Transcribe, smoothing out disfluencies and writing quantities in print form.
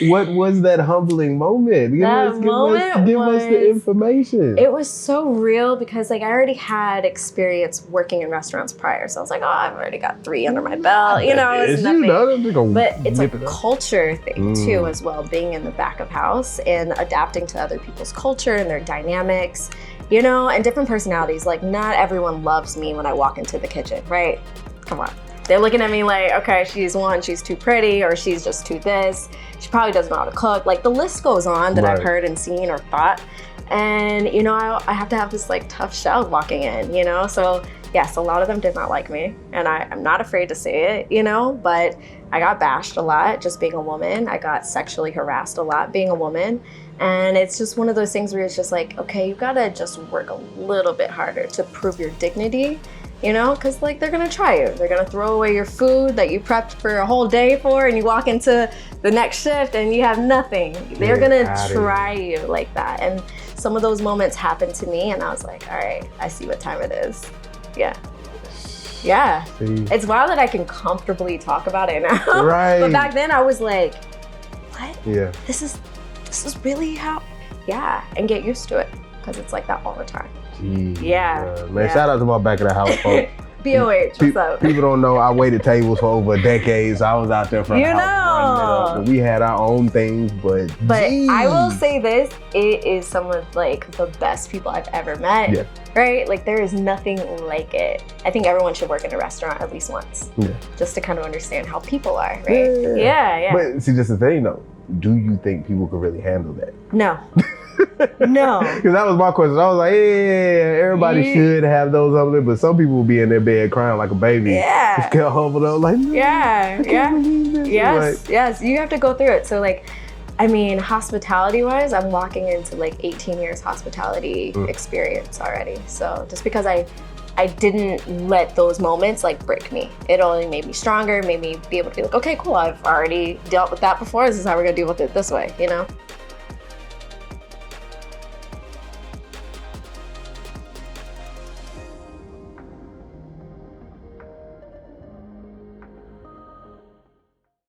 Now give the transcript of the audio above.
What was that humbling moment? Give us the information. It was so real because like I already had experience working in restaurants prior. So I was like, oh, I've already got 3 under my belt. You know, it's nothing. But it's a culture thing too as well, being in the back of house and adapting to other people's culture and their dynamics, you know, and different personalities. Like not everyone loves me when I walk into the kitchen, right? Come on. They're looking at me like, okay, she's too pretty, or she's just too this. She probably doesn't know how to cook. Like the list goes on that I've heard and seen or thought. And, you know, I have to have this like tough shell walking in, you know? So yes, a lot of them did not like me, and I'm not afraid to say it, you know, but I got bashed a lot just being a woman. I got sexually harassed a lot being a woman. And it's just one of those things where it's just like, okay, you gotta just work a little bit harder to prove your dignity. You know, because like they're gonna try you. They're gonna throw away your food that you prepped for a whole day for, and you walk into the next shift and you have nothing. They're gonna try you like that. And some of those moments happened to me, and I was like, all right, I see what time it is. Yeah. Yeah. See. It's wild that I can comfortably talk about it now. Right. But back then I was like, what? Yeah. This is really how? Yeah. And get used to it, because it's like that all the time. Yeah. Man, shout out to my back of the house folks. BOH, what's up? People don't know I waited tables for over a decade, so I was out there for you know. We had our own things, but I will say this, it is some of like the best people I've ever met. Yeah. Right? Like there is nothing like it. I think everyone should work in a restaurant at least once. Yeah. Just to kind of understand how people are, right? Yeah. But see, just the thing though, do you think people could really handle that? No. No. Because that was my question. I was like, yeah, everybody should have those up there, but some people will be in their bed crying like a baby. Yeah. Just get humbled up like, no, Yes, you have to go through it. So like, I mean, hospitality-wise, I'm walking into like 18 years hospitality experience already. So just because I didn't let those moments like break me. It only made me stronger, made me be able to be like, okay, cool, I've already dealt with that before. This is how we're gonna deal with it this way, you know?